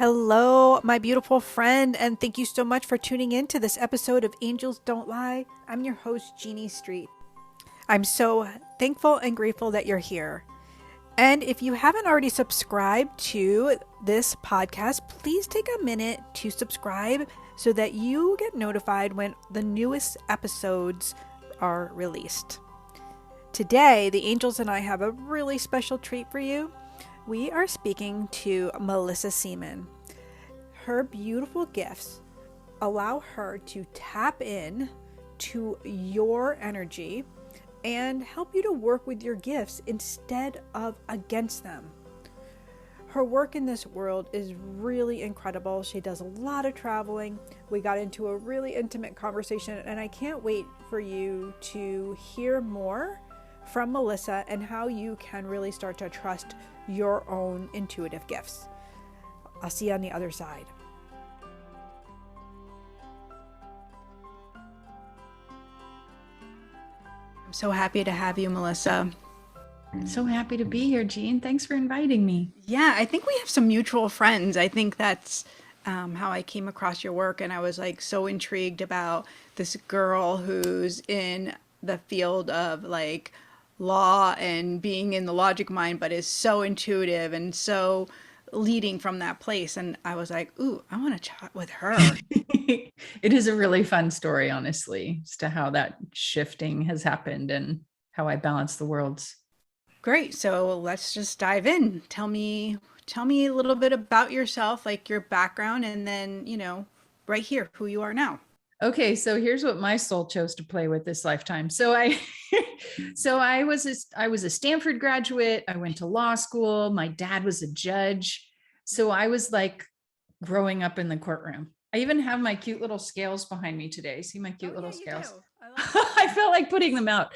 Hello, my beautiful friend, and thank you so much for tuning in to this episode of Angels Don't Lie. I'm your host, Jeannie Street. I'm so thankful and grateful that you're here. And if you haven't already subscribed to this podcast, please take a minute to subscribe so that you get notified when the newest episodes are released. Today, the angels and I have a really special treat for you. We are speaking to Mellissa Seaman. Her beautiful gifts allow her to tap in to your energy and help you to work with your gifts instead of against them. Her work in this world is really incredible. She does a lot of traveling. We got into a really intimate conversation, and I can't wait for you to hear more from Mellissa and how you can really start to trust your own intuitive gifts. I'll see you on the other side. I'm so happy to have you, Mellissa. So happy to be here, Jean. Thanks for inviting me. Yeah, I think we have some mutual friends. I think that's how I came across your work, and I was like so intrigued about this girl who's in the field of like law and being in the logic mind, but is so intuitive and so leading from that place. And I was like, ooh, I want to chat with her. It is a really fun story, honestly, as to how that shifting has happened and how I balance the worlds. Great. So let's just dive in. Tell me a little bit about yourself, like your background, and then, right here, who you are now. Okay, so here's what my soul chose to play with this lifetime. So I was a Stanford graduate. I went to law school. My dad was a judge. So I was like growing up in the courtroom. I even have my cute little scales behind me today. See my cute little scales? I felt like putting them out.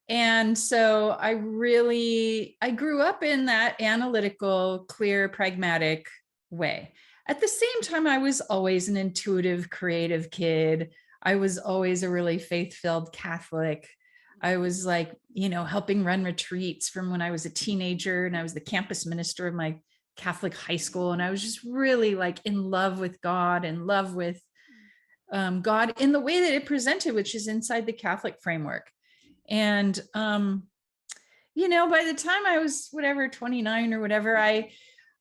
And so I grew up in that analytical, clear, pragmatic way. At the same time, I was always an intuitive, creative kid. I was always a really faith-filled Catholic. I was like, helping run retreats from when I was a teenager, and I was the campus minister of my Catholic high school. And I was just really like in love with God, in love with God in the way that it presented, which is inside the Catholic framework. And, by the time I was 29 or whatever,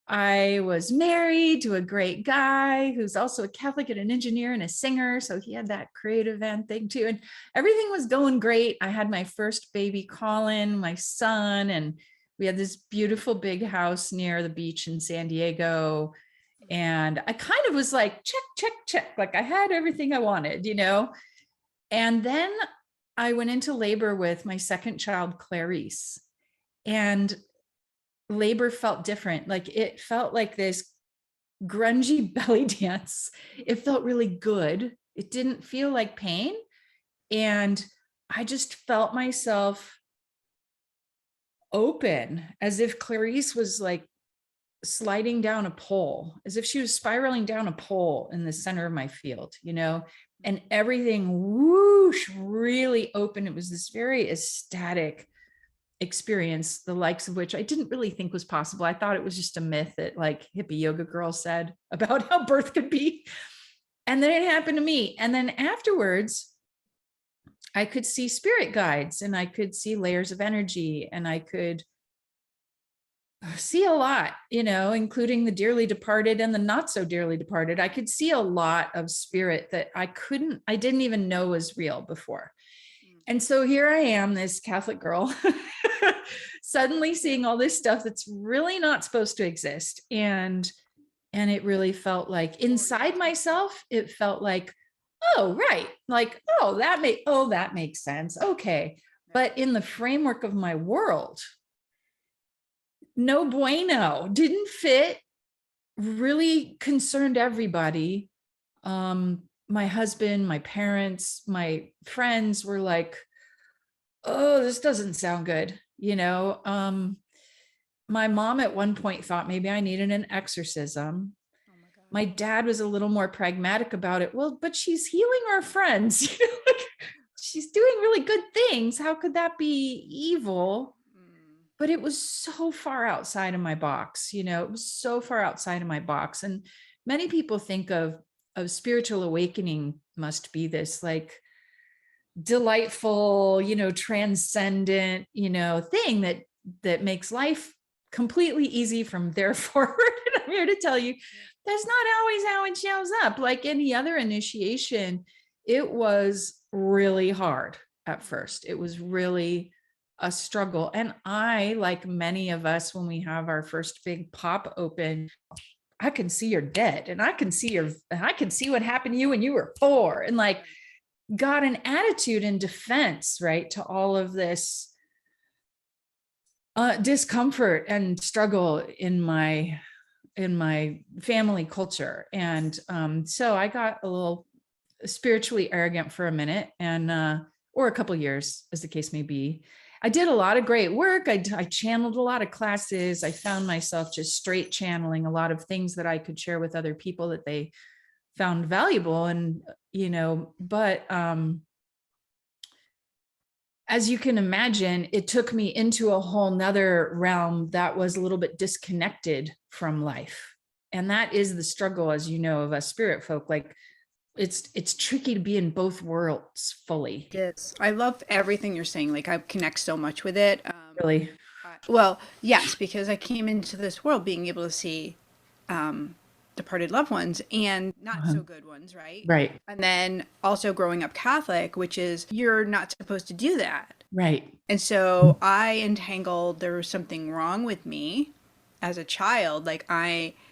I was married to a great guy who's also a Catholic and an engineer and a singer. So he had that creative thing too. And everything was going great. I had my first baby, Colin, my son, and we had this beautiful big house near the beach in San Diego. And I kind of was like, check, check, check. Like I had everything I wanted, And then I went into labor with my second child, Clarice. And labor felt different. Like it felt like this grungy belly dance. It felt really good. It didn't feel like pain. And I just felt myself open, as if Clarice was like sliding down a pole, as if she was spiraling down a pole in the center of my field, and everything whoosh, really open. It was this very ecstatic experience, the likes of which I didn't really think was possible. I thought it was just a myth that like hippie yoga girls said about how birth could be. And then it happened to me. And then afterwards, I could see spirit guides, and I could see layers of energy, and I could see a lot, including the dearly departed and the not so dearly departed. I could see a lot of spirit that I didn't even know was real before. And so here I am, this Catholic girl, suddenly seeing all this stuff that's really not supposed to exist. And it really felt like inside myself, it felt like, oh, right. Like, that makes sense. Okay. But in the framework of my world, no bueno, didn't fit, really concerned everybody. My husband, my parents, my friends were like, oh, this doesn't sound good. My mom at one point thought maybe I needed an exorcism. Oh my dad was a little more pragmatic about it. Well, but she's healing our friends. She's doing really good things. How could that be evil? but it was so far outside of my box. It was so far outside of my box. And many people think of spiritual awakening must be this like delightful, transcendent, thing that makes life completely easy from there forward. And I'm here to tell you that's not always how it shows up. Like any other initiation, it was really hard at first. It was really a struggle. And I, like many of us, when we have our first big pop open, I can see you're dead, and I can see what happened to you when you were 4, and like got an attitude in defense, right, to all of this discomfort and struggle in my family culture. And so I got a little spiritually arrogant for a minute, and or a couple years, as the case may be. I did a lot of great work. I channeled a lot of classes. I found myself just straight channeling a lot of things that I could share with other people that they found valuable. And, but as you can imagine, it took me into a whole nother realm that was a little bit disconnected from life. And that is the struggle, as you know, of us spirit folk. Like it's tricky to be in both worlds fully. Yes. I love everything you're saying. Like I connect so much with it. Really? Well, yes, because I came into this world being able to see departed loved ones and not so good ones, right? Right. And then also growing up Catholic, which is you're not supposed to do that. Right. And so I entangled, there was something wrong with me as a child. Like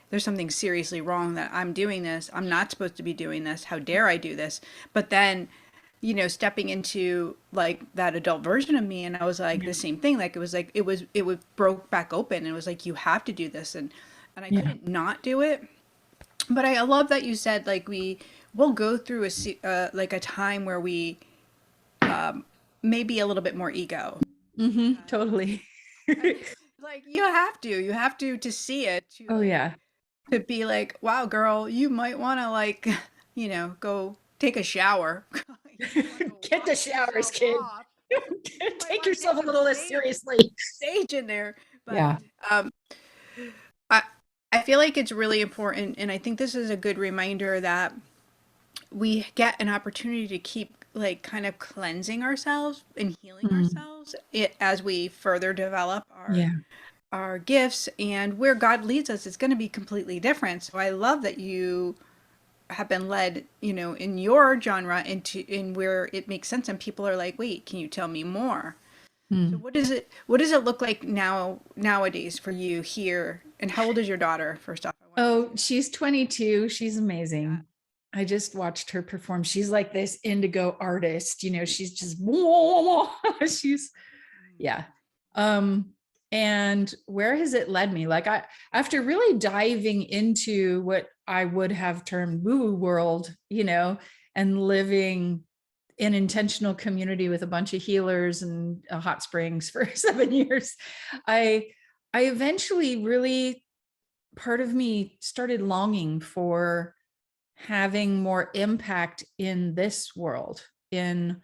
there's something seriously wrong that I'm doing this. I'm not supposed to be doing this. How dare I do this? But then, stepping into like that adult version of me, and I was like the same thing. Like it would broke back open, and it was like, you have to do this. And I couldn't not do it. But I love that you said, like, we'll go through like a time where we maybe a little bit more ego. Mm-hmm, totally. Like you have to see it. To be like, wow, girl, you might want to like, go take a shower. Get the showers, kid. Take yourself a little less seriously. Stage in there. But, yeah. I feel like it's really important, and I think this is a good reminder that we get an opportunity to keep like kind of cleansing ourselves and healing ourselves as we further develop our gifts, and where God leads us, it's going to be completely different. So I love that you have been led, in your genre in where it makes sense, and people are like, wait, can you tell me more? So what does it look like nowadays for you here? And how old is your daughter, first off? She's 22. She's amazing. Yeah. I just watched her perform. She's like this indigo artist, she's just, yeah. And where has it led me? Like after really diving into what I would have termed woo world, and living in intentional community with a bunch of healers and hot springs for 7 years, I eventually really, part of me started longing for having more impact in this world, in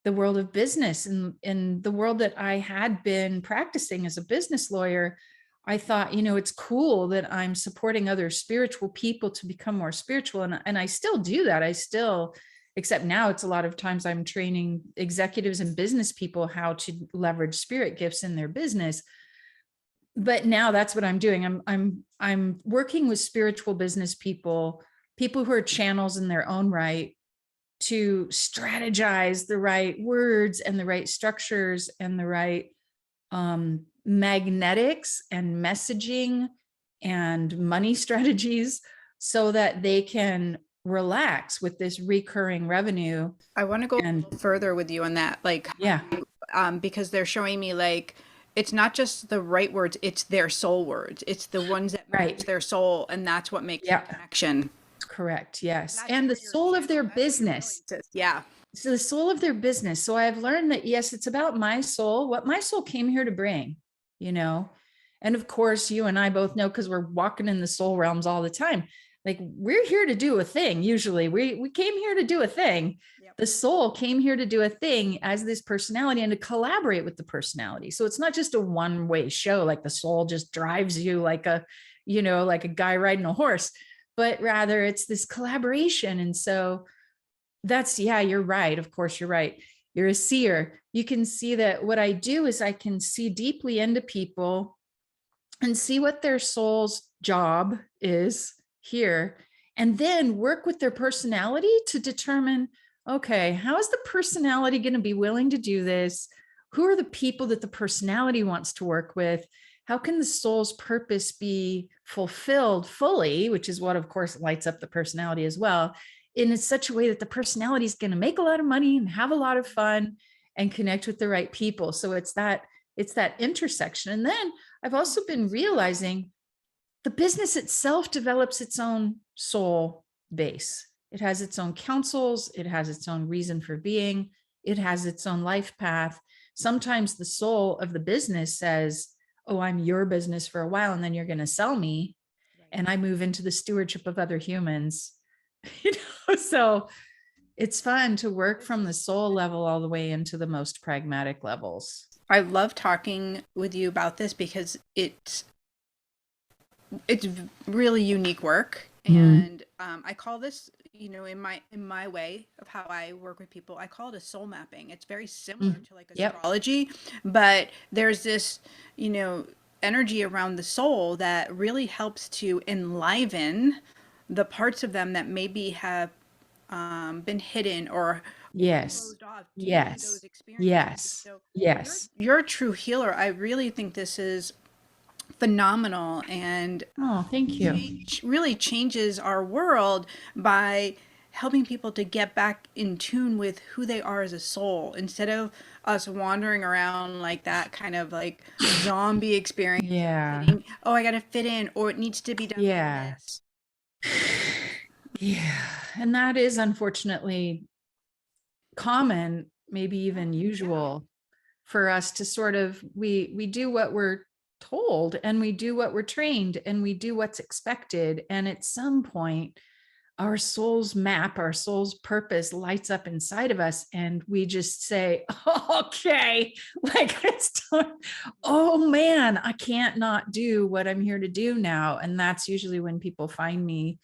the world of business, and in the world that I had been practicing as a business lawyer. I thought, it's cool that I'm supporting other spiritual people to become more spiritual. And I still do that. Except now it's a lot of times I'm training executives and business people how to leverage spirit gifts in their business. But now that's what I'm doing. I'm working with spiritual business people who are channels in their own right, to strategize the right words and the right structures and the right magnetics and messaging and money strategies, so that they can relax with this recurring revenue. I want to go a little further with you on that. Like, because they're showing me like, it's not just the right words, it's their soul words. It's the ones that match their soul. And that's what makes the connection. Correct. Yes. And the soul of their business. Yeah. So the soul of their business. So I've learned that, yes, it's about my soul, what my soul came here to bring, and of course you and I both know, because we're walking in the soul realms all the time. Like, we're here to do a thing. Usually we came here to do a thing. Yep. The soul came here to do a thing as this personality and to collaborate with the personality. So it's not just a one-way show, like the soul just drives you like a, like a guy riding a horse, but rather it's this collaboration. And so that's, yeah, you're right. Of course, you're right. You're a seer. You can see that what I do is I can see deeply into people and see what their soul's job is here, and then work with their personality to determine, okay, how is the personality going to be willing to do this? Who are the people that the personality wants to work with? How can the soul's purpose be fulfilled fully, which is what, of course, lights up the personality as well, in such a way that the personality is going to make a lot of money and have a lot of fun and connect with the right people. So it's that intersection. And then I've also been realizing the business itself develops its own soul base. It has its own counsels. It has its own reason for being. It has its own life path. Sometimes the soul of the business says, oh, I'm your business for a while, and then you're going to sell me. And I move into the stewardship of other humans. So it's fun to work from the soul level all the way into the most pragmatic levels. I love talking with you about this because it's really unique work. And I call this, in my way of how I work with people, I call it a soul mapping. It's very similar to like astrology, but there's this, energy around the soul that really helps to enliven the parts of them that maybe have been hidden or closed off due to those experiences. So you're a true healer. I really think this is phenomenal, and thank you. really changes our world by helping people to get back in tune with who they are as a soul, instead of us wandering around like that kind of like zombie experience. Fitting, I gotta fit in, or it needs to be done like this. And that is unfortunately common, maybe even usual, for us to sort of, we do what we're told, and we do what we're trained, and we do what's expected. And at some point, our soul's map, our soul's purpose lights up inside of us, and we just say, okay, like it's time. Oh man, I can't not do what I'm here to do now. And that's usually when people find me.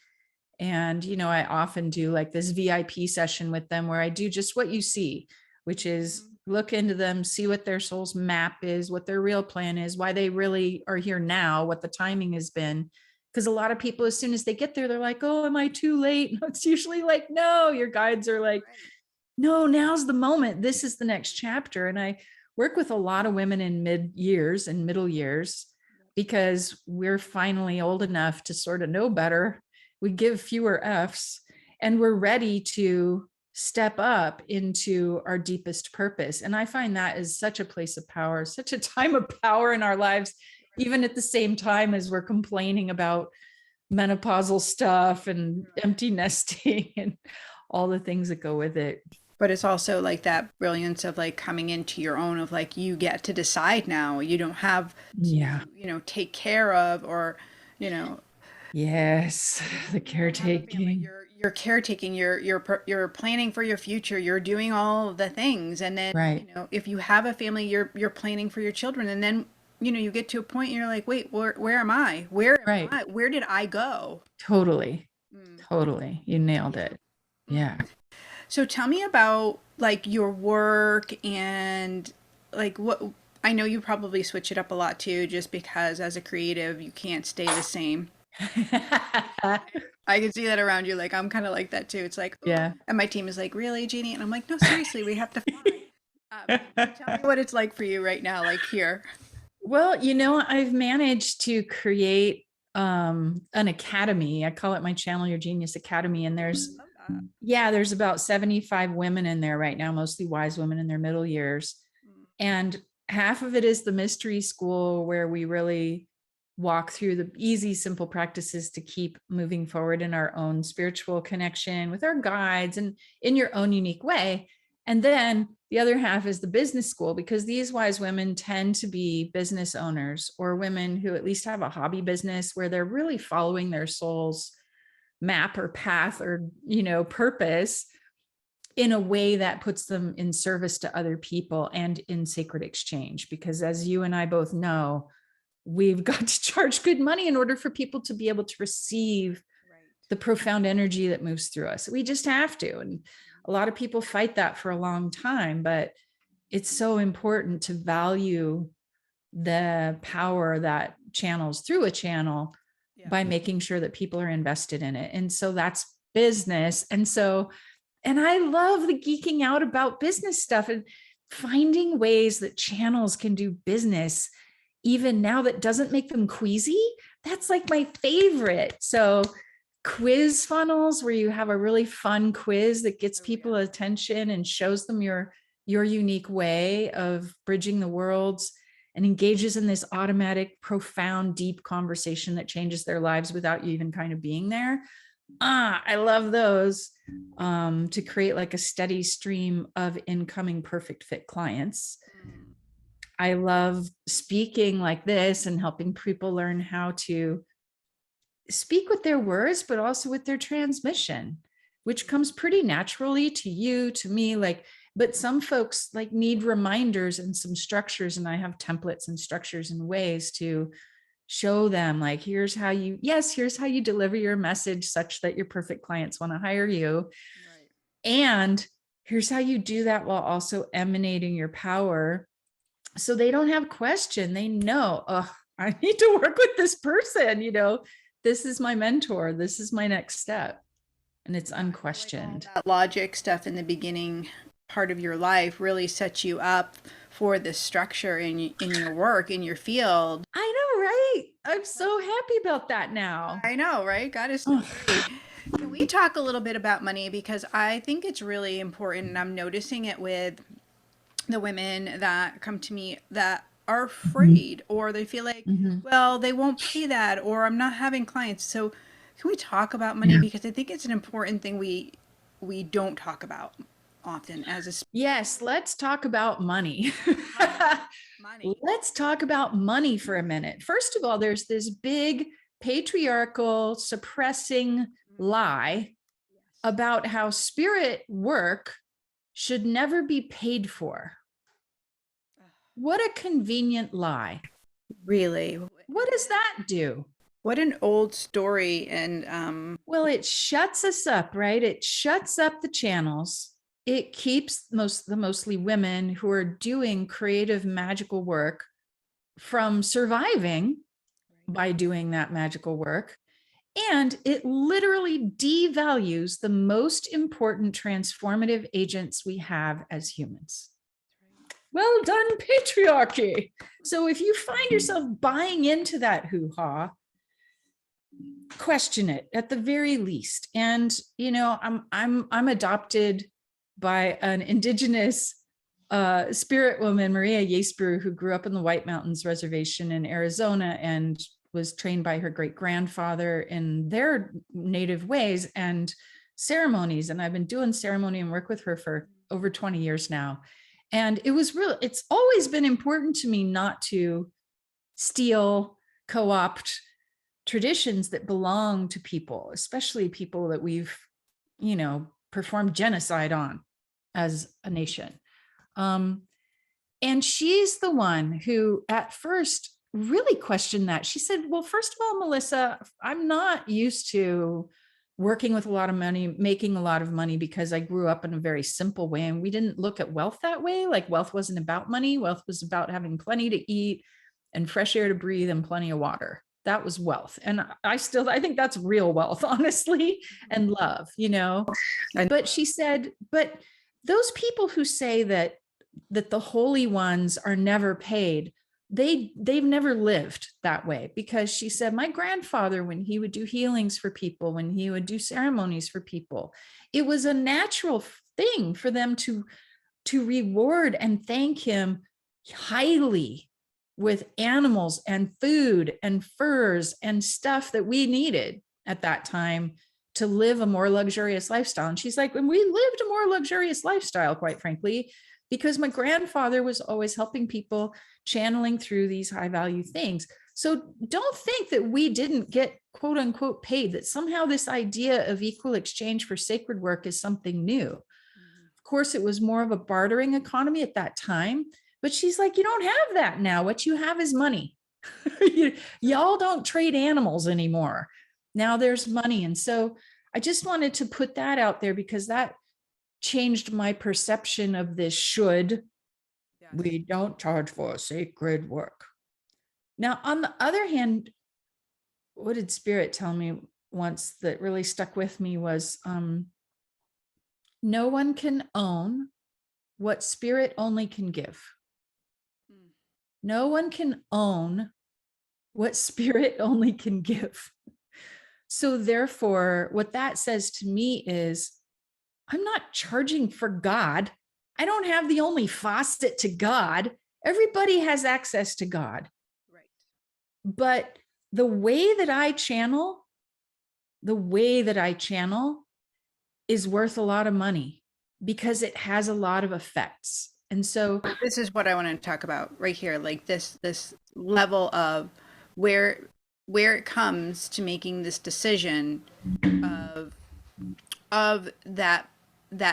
And, I often do like this VIP session with them where I do just what you see, which is look into them, see what their soul's map is, what their real plan is, why they really are here now, what the timing has been. Because a lot of people, as soon as they get there, they're like, oh, am I too late? No, it's usually like, no, your guides are like, no, now's the moment. This is the next chapter. And I work with a lot of women in mid years and middle years because we're finally old enough to sort of know better. We give fewer F's, and we're ready to step up into our deepest purpose. And I find that is such a place of power, such a time of power in our lives, even at the same time as we're complaining about menopausal stuff and empty nesting and all the things that go with it. But it's also like that brilliance of like coming into your own, of like, you get to decide now. You don't have to, take care of, or, yes, the caretaking. You're caretaking, you're planning for your future, you're doing all the things. And then, if you have a family, you're planning for your children. And then, you get to a point and you're like, wait, where am I? Where did I go? Totally. Totally. You nailed it. Yeah. So tell me about like your work, and like what, I know you probably switch it up a lot too, just because as a creative, you can't stay the same. I can see that around you. Like, I'm kind of like that too. It's like, and my team is like, really, Jeannie? And I'm like, no, seriously, we have to fly. Tell me what it's like for you right now, like here. Well, I've managed to create an academy. I call it my Channel Your Genius Academy. And there's about 75 women in there right now, mostly wise women in their middle years. And half of it is the mystery school, where we really walk through the easy, simple practices to keep moving forward in our own spiritual connection with our guides and in your own unique way. And then the other half is the business school, because these wise women tend to be business owners, or women who at least have a hobby business where they're really following their soul's map or path or, purpose in a way that puts them in service to other people and in sacred exchange. Because as you and I both know, we've got to charge good money in order for people to be able to receive the profound energy that moves through us. We just have to. And a lot of people fight that for a long time, but it's so important to value the power that channels through a channel by making sure that people are invested in it. And so that's business. And I love the geeking out about business stuff and finding ways that channels can do business even now that doesn't make them queasy. That's like my favorite. So quiz funnels where you have a really fun quiz that gets people attention and shows them your unique way of bridging the worlds and engages in this automatic, profound, deep conversation that changes their lives without you even kind of being there. I love those to create like a steady stream of incoming perfect fit clients. I love speaking like this and helping people learn how to speak with their words, but also with their transmission, which comes pretty naturally to you, to me, but some folks need reminders and some structures. And I have templates and structures and ways to show them here's how you deliver your message such that your perfect clients want to hire you. Right. And here's how you do that while also emanating your power. So they don't have question. They know, I need to work with this person. This is my mentor. This is my next step. And it's unquestioned. That logic stuff in the beginning part of your life really sets you up for the structure in your work, in your field. I know, right? I'm so happy about that now. I know, right? God is so great. Can we talk a little bit about money? Because I think it's really important, and I'm noticing it with the women that come to me that are afraid, or they feel like, well, they won't pay that, or I'm not having clients. So can we talk about money? Yeah. Because I think it's an important thing we don't talk about often as a yes, let's talk about money. Money. Let's talk about money for a minute. First of all, there's this big patriarchal suppressing lie about how spirit work should never be paid for. What a convenient lie. Really? What does that do? What an old story. And well, it shuts us up, right? It shuts up the channels. It keeps mostly women who are doing creative, magical work from surviving by doing that magical work. And it literally devalues the most important transformative agents we have as humans. Well done, patriarchy. So if you find yourself buying into that hoo-ha, question it at the very least. And I'm adopted by an indigenous spirit woman, Maria Yesbrew, who grew up in the White Mountains Reservation in Arizona and was trained by her great-grandfather in their native ways and ceremonies. And I've been doing ceremony and work with her for over 20 years now. And it's always been important to me not to steal, co-opt traditions that belong to people, especially people that we've, performed genocide on as a nation. And she's the one who at first really questioned that. She said, well, first of all, Mellissa, I'm not used to working with a lot of money, making a lot of money, because I grew up in a very simple way. And we didn't look at wealth that way. Wealth wasn't about money. Wealth was about having plenty to eat and fresh air to breathe and plenty of water. That was wealth. And I think that's real wealth, honestly, and love, But she said, but those people who say that the holy ones are never paid, they've never lived that way. Because she said, my grandfather, when he would do healings for people, when he would do ceremonies for people, it was a natural thing for them to reward and thank him highly with animals and food and furs and stuff that we needed at that time to live a more luxurious lifestyle. And she's like, when we lived a more luxurious lifestyle, quite frankly, because my grandfather was always helping people, channeling through these high value things. So don't think that we didn't get quote unquote paid, that somehow this idea of equal exchange for sacred work is something new. Of course, it was more of a bartering economy at that time, but she's like, you don't have that now. What you have is money. Y'all don't trade animals anymore. Now there's money. And so I just wanted to put that out there because that changed my perception of this should. Yes. We don't charge for sacred work. Now, on the other hand, what did Spirit tell me once that really stuck with me was no one can own what Spirit only can give. No one can own what Spirit only can give. So therefore, what that says to me is, I'm not charging for God. I don't have the only faucet to God. Everybody has access to God. Right. But the way that I channel is worth a lot of money because it has a lot of effects. And so this is what I want to talk about right here, like this level of where it comes to making this decision of that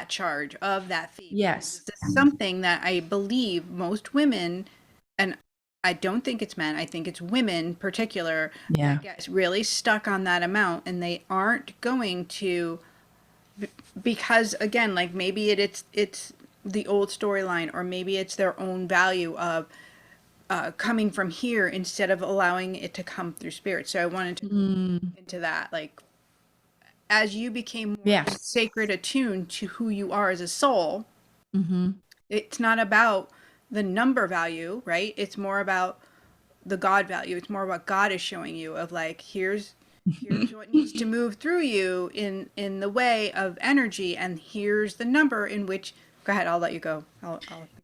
charge, of that fee. Yes. This is something that I believe most women, and I don't think it's men, I think it's women in particular, that get really stuck on that amount, and they aren't going to, because again, like maybe it's the old storyline, or maybe it's their own value of coming from here instead of allowing it to come through Spirit. So I wanted to go into that, like, as you became more sacred attuned to who you are as a soul, it's not about the number value, right? It's more about the God value. It's more about God is showing you of like, here's what needs to move through you in the way of energy, and here's the number in which. Go ahead, I'll let you go.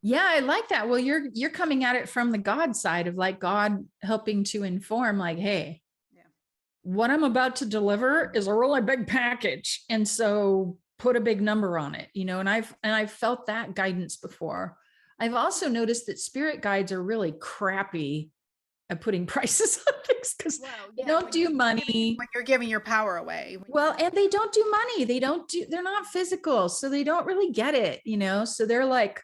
Yeah, I like that. Well, you're coming at it from the God side of like God helping to inform, like, hey, what I'm about to deliver is a really big package, and so put a big number on it, you know. And I've felt that guidance before. I've also noticed that Spirit guides are really crappy at putting prices on things because they don't do money. When you're giving your power away. Well, and they don't do money. They're not physical. So they don't really get it, you know? So they're like,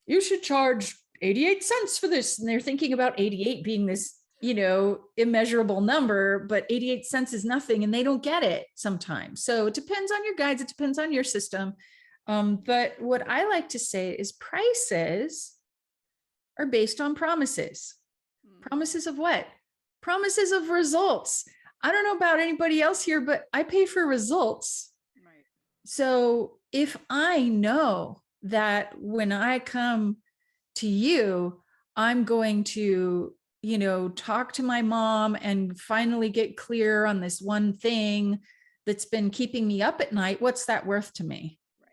you should charge 88 cents for this. And they're thinking about 88 being this, you know, immeasurable number, but 88 cents is nothing. And they don't get it sometimes. So it depends on your guides. It depends on your system. But what I like to say is prices are based on promises. Promises of what? Promises of results. I don't know about anybody else here, but I pay for results. Right. So if I know that when I come to you, I'm going to, you know, talk to my mom and finally get clear on this one thing that's been keeping me up at night, what's that worth to me? Right.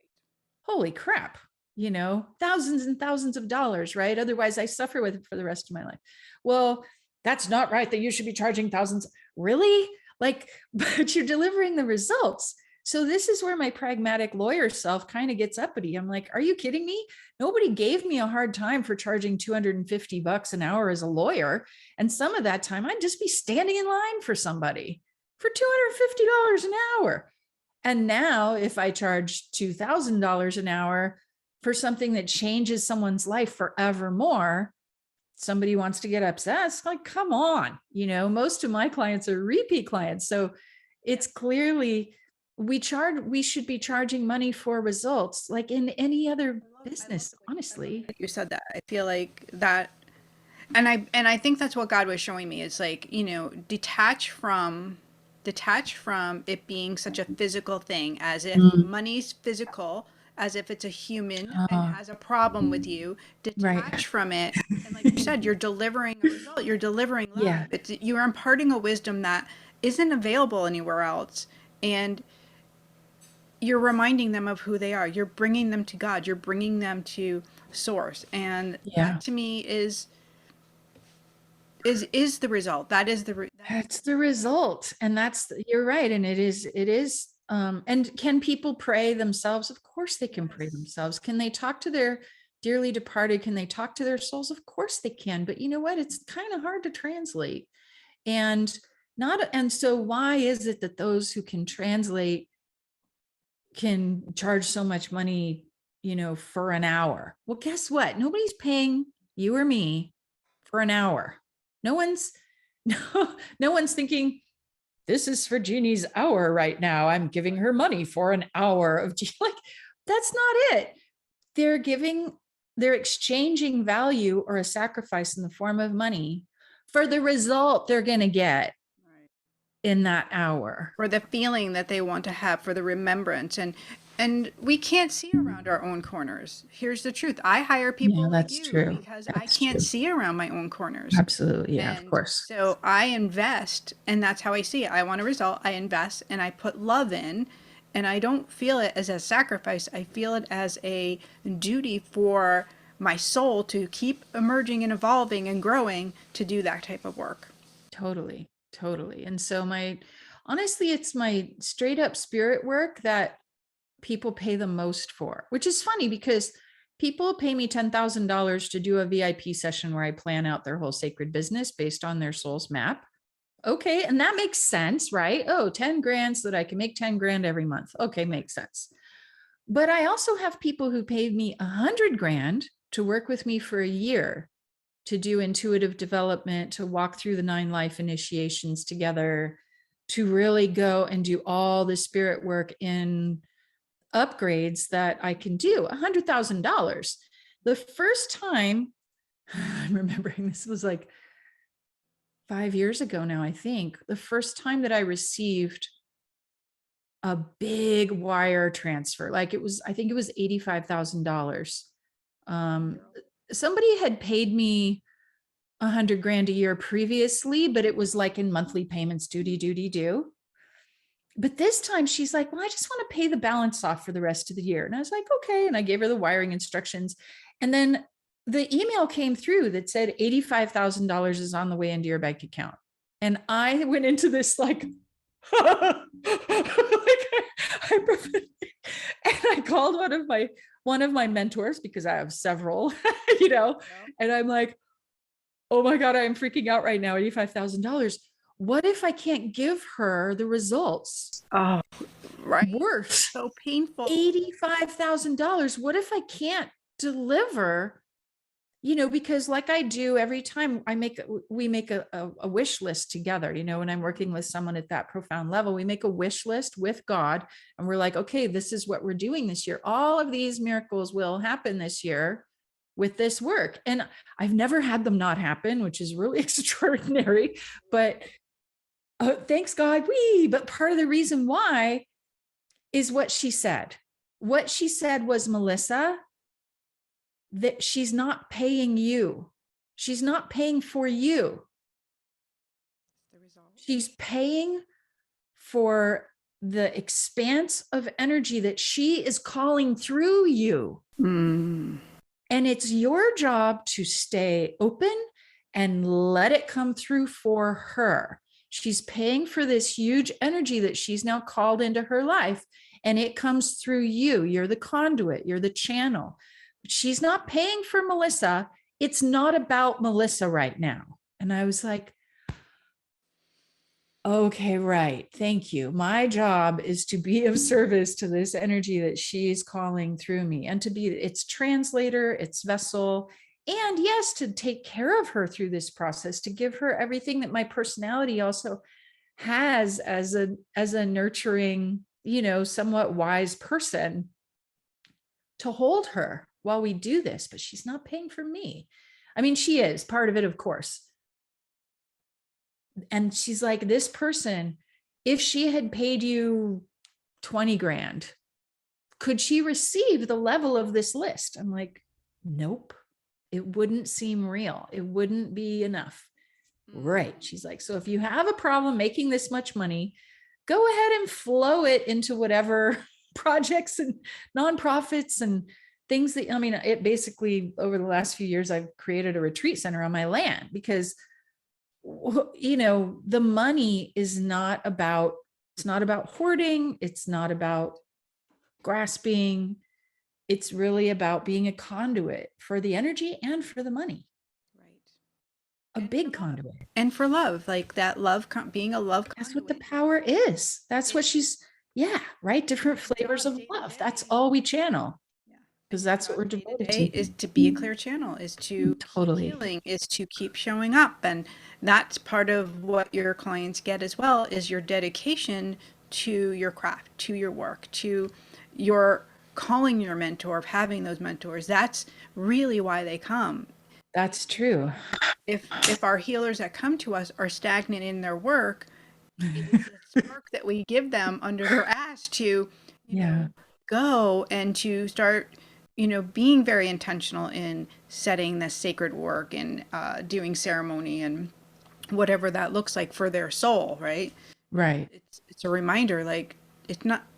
Holy crap. You know, thousands and thousands of dollars, right? Otherwise I suffer with it for the rest of my life. Well, that's not right that you should be charging thousands. Really? Like, but you're delivering the results. So this is where my pragmatic lawyer self kind of gets uppity. I'm like, are you kidding me? Nobody gave me a hard time for charging $250 an hour as a lawyer. And some of that time I'd just be standing in line for somebody for $250 an hour. And now if I charge $2,000 an hour for something that changes someone's life forevermore, somebody wants to get obsessed. Like, come on, you know, most of my clients are repeat clients. So it's clearly we should be charging money for results like in any other business, honestly. You said that. I feel like that. And I think that's what God was showing me. It's like, you know, detach from it being such a physical thing, as if money's physical, as if it's a human and has a problem with you. Detach from it. And like you said, you're delivering a result. You're delivering love. Yeah. You're imparting a wisdom that isn't available anywhere else. And you're reminding them of who they are. You're bringing them to God. You're bringing them to source. And that to me is the result. That's the result. And you're right. And it is, and can people pray themselves? Of course they can pray themselves. Can they talk to their dearly departed, can they talk to their souls? Of course they can. But you know what? It's kind of hard to translate. And so why is it that those who can translate can charge so much money, for an hour? Well, guess what? Nobody's paying you or me for an hour. No one's thinking, this is for Jeannie's hour right now. I'm giving her money for an hour of like, that's not it. They're exchanging value or a sacrifice in the form of money for the result they're going to get in that hour. Or the feeling that they want to have, for the remembrance. And we can't see around our own corners. Here's the truth. I hire people like you true. because I can't see around my own corners. Absolutely. Yeah, of course. So I invest, and that's how I see it. I want a result. I invest and I put love in, and I don't feel it as a sacrifice. I feel it as a duty for my soul to keep emerging and evolving and growing to do that type of work. Totally. And so honestly, it's my straight up spirit work that people pay the most for, which is funny because people pay me $10,000 to do a VIP session where I plan out their whole sacred business based on their soul's map. Okay. And that makes sense, right? Oh, 10 grand so that I can make 10 grand every month. Okay. Makes sense. But I also have people who paid me 100 grand to work with me for a year to do intuitive development, to walk through the 9 life initiations together, to really go and do all the spirit work in upgrades that I can do. $100,000. The first time, I'm remembering, this was like 5 years ago now, I think, the first time that I received a big wire transfer, I think it was $85,000. Somebody had paid me 100 grand a year previously, but it was like in monthly payments, do. But this time she's like, well, I just want to pay the balance off for the rest of the year. And I was like, okay. And I gave her the wiring instructions. And then the email came through that said $85,000 is on the way into your bank account. And I went into this like, and I called one of my mentors, because I have several, and I'm like, oh my God, I'm freaking out right now. $85,000. What if I can't give her the results? Oh, right. Worth so painful. $85,000. What if I can't deliver? Because like I do every time we make a wish list together, when I'm working with someone at that profound level, we make a wish list with God and we're like, okay, this is what we're doing this year. All of these miracles will happen this year with this work. And I've never had them not happen, which is really extraordinary, but thanks God. But part of the reason why is what she said. What she said was, Mellissa, that she's not paying you. She's not paying for you. She's paying for the expanse of energy that she is calling through you. And it's your job to stay open and let it come through for her. She's paying for this huge energy that she's now called into her life, and it comes through you. You're the conduit, you're the channel. She's not paying for Mellissa. It's not about Mellissa right now. And I was like, okay, right. Thank you. My job is to be of service to this energy that she's calling through me, and to be its translator, its vessel, and yes, to take care of her through this process, to give her everything that my personality also has as a nurturing, somewhat wise person, to hold her while we do this. But she's not paying for me. I mean, she is part of it, of course. And she's like, this person, if she had paid you 20 grand, could she receive the level of this list? I'm like, nope, it wouldn't seem real. It wouldn't be enough. Right. She's like, so if you have a problem making this much money, go ahead and flow it into whatever projects and nonprofits and things that, it basically, over the last few years, I've created a retreat center on my land, because the money is not about, it's not about hoarding. It's not about grasping. it's really about being a conduit for the energy and for the money. Right. A And big conduit. And for love, like that love, being a love conduit. That's what the power is. That's what she's, right? Different flavors of love. That's all we channel. Because that's what we're devoted to. Is to be a clear channel, is to totally keep healing, is to keep showing up. And that's part of what your clients get as well, is your dedication to your craft, to your work, to your calling your mentor, of having those mentors. That's really why they come. That's true. If our healers that come to us are stagnant in their work, it is a spark that we give them under their ass to, go and to start, being very intentional in setting the sacred work and doing ceremony and whatever that looks like for their soul, right? Right. It's a reminder, like,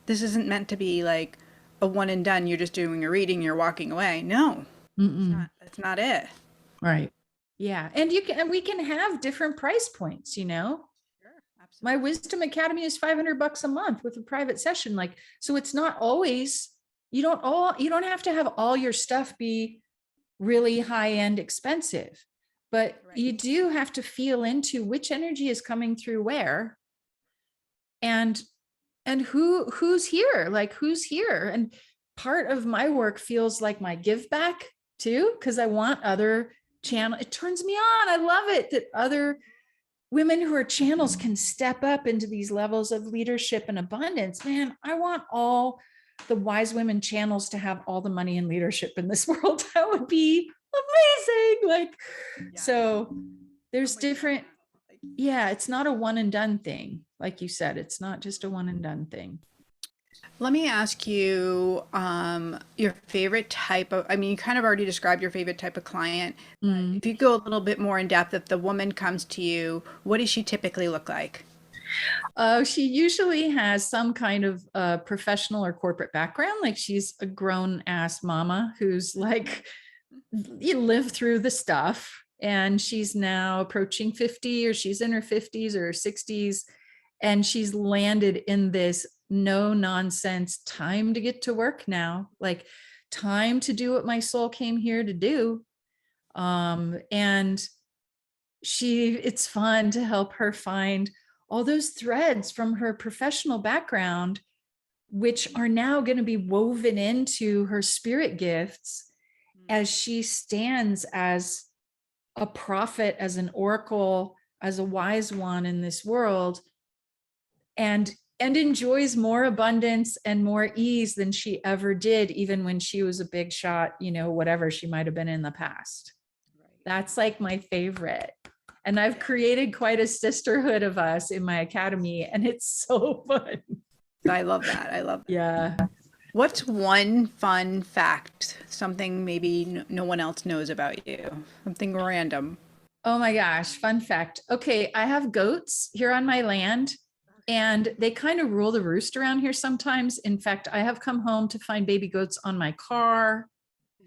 this isn't meant to be like a one and done. You're just doing a reading, you're walking away. No, that's not it. Right. Yeah. And we can have different price points, Sure, absolutely. My Wisdom Academy is $500 a month with a private session. Like, so it's not always, you don't have to have all your stuff be really high-end expensive, but you do have to feel into which energy is coming through where, and who's here, and part of my work feels like my give back too, because I want other channel. It turns me on. I love it that other women who are channels can step up into these levels of leadership and abundance. Man, I want all the wise women channels to have all the money and leadership in this world. That would be amazing. So there's different, it's not a one and done thing. Like you said, it's not just a one and done thing. Let me ask you your favorite type of, you kind of already described your favorite type of client. If you go a little bit more in depth, if the woman comes to you, what does she typically look like? She usually has some kind of professional or corporate background. Like she's a grown ass mama who's like, you live through the stuff, and she's now approaching 50, or she's in her 50s or 60s. And she's landed in this no nonsense time to get to work now, like time to do what my soul came here to do. And it's fun to help her find all those threads from her professional background, which are now going to be woven into her spirit gifts as she stands as a prophet, as an oracle, as a wise one in this world, and enjoys more abundance and more ease than she ever did, even when she was a big shot, whatever she might have been in the past. That's like my favorite. And I've created quite a sisterhood of us in my academy, and it's so fun. I love that. Yeah. What's one fun fact, something maybe no one else knows about you, something random? Oh my gosh, fun fact. Okay, I have goats here on my land, and they kind of rule the roost around here sometimes. In fact, I have come home to find baby goats on my car,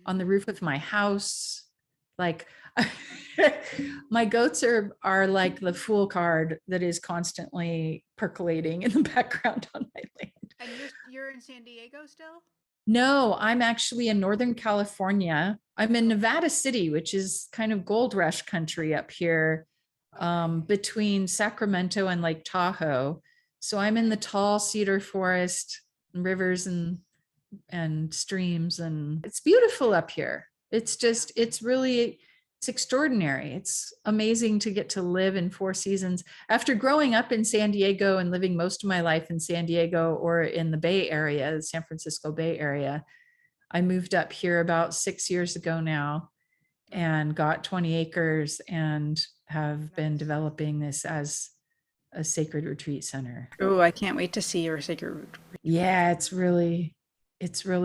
on the roof of my house. Like my goats are like the fool card that is constantly percolating in the background on my land. And you're in San Diego still? No, I'm actually in Northern California. I'm in Nevada City, which is kind of gold rush country up here, between Sacramento and Lake Tahoe. So I'm in the tall cedar forest, and rivers and streams, and it's beautiful up here. It's extraordinary. It's amazing to get to live in 4 seasons. After growing up in San Diego and living most of my life in San Diego or in the Bay Area, the San Francisco Bay Area, I moved up here about 6 years ago now and got 20 acres and have been developing this as a sacred retreat center. Oh, I can't wait to see your sacred retreat. Yeah, it's really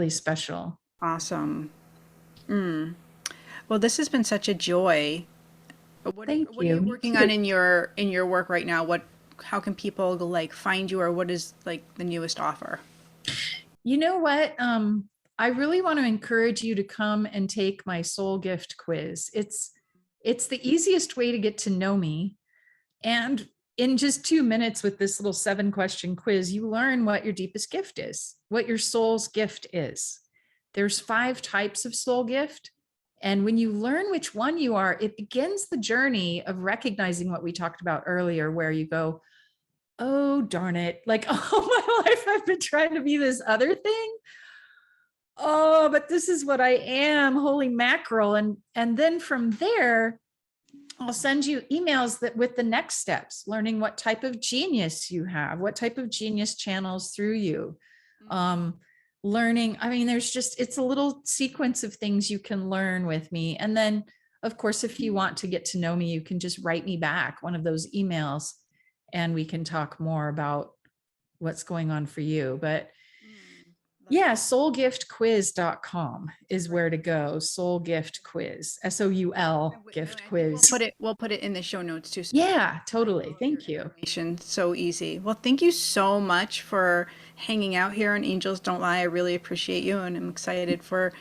special. Awesome. Well, this has been such a joy. Thank you. What are you working on in your work right now? How can people find you, or what is the newest offer? You know what? I really want to encourage you to come and take my soul gift quiz. It's the easiest way to get to know me. And in just 2 minutes with this little 7-question quiz, you learn what your deepest gift is, what your soul's gift is. There's 5 types of soul gift. And when you learn which one you are, it begins the journey of recognizing what we talked about earlier, where you go, oh, darn it. Like all my life, I've been trying to be this other thing. Oh, but this is what I am. Holy mackerel. And then from there, I'll send you emails that with the next steps, learning what type of genius you have, what type of genius channels through you. Learning, I mean, it's a little sequence of things you can learn with me. And then, of course, if you want to get to know me, you can just write me back one of those emails and we can talk more about what's going on for you. But yeah, soulgiftquiz.com is where to go. Soul Gift Quiz, SOUL gift quiz. We'll put it in the show notes too. Yeah, totally. Thank you. So easy. Well, thank you so much for hanging out here on Angels Don't Lie. I really appreciate you, and I'm excited for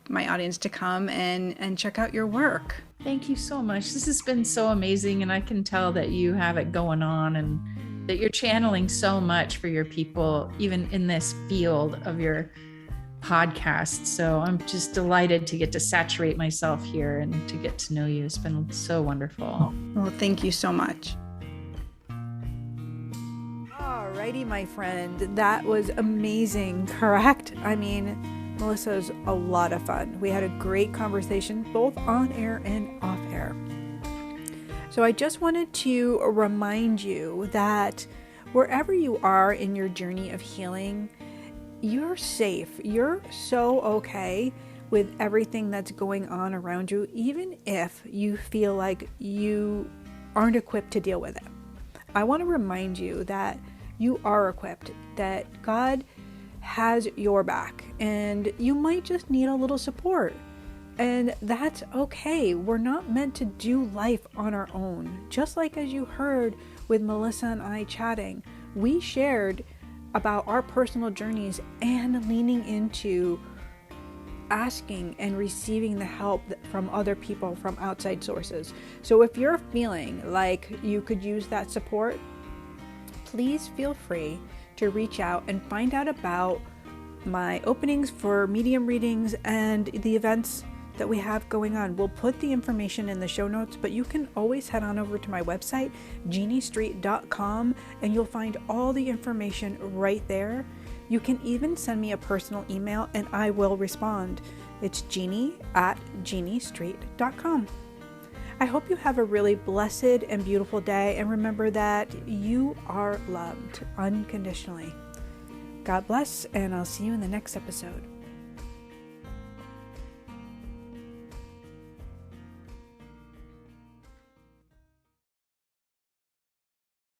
my audience to come and check out your work. Thank you so much. This has been so amazing, and I can tell that you have it going on and that you're channeling so much for your people, even in this field of your podcast. So I'm just delighted to get to saturate myself here and to get to know you. It's been so wonderful. Well, thank you so much. Alrighty, my friend. That was amazing, correct? I mean, Melissa's a lot of fun. We had a great conversation, both on air and off air. So I just wanted to remind you that wherever you are in your journey of healing, you're safe. You're so okay with everything that's going on around you, even if you feel like you aren't equipped to deal with it. I want to remind you that you are equipped, that God has your back, and you might just need a little support. And that's okay. We're not meant to do life on our own. Just like as you heard with Melissa and I chatting, we shared about our personal journeys and leaning into asking and receiving the help from other people, from outside sources. So if you're feeling like you could use that support, please feel free to reach out and find out about my openings for medium readings and the events that we have going on. We'll put the information in the show notes, but you can always head on over to my website, jeanniestreet.com, and you'll find all the information right there. You can even send me a personal email and I will respond. It's jeannie@jeanniestreet.com. I hope you have a really blessed and beautiful day, and remember that you are loved unconditionally. God bless, and I'll see you in the next episode.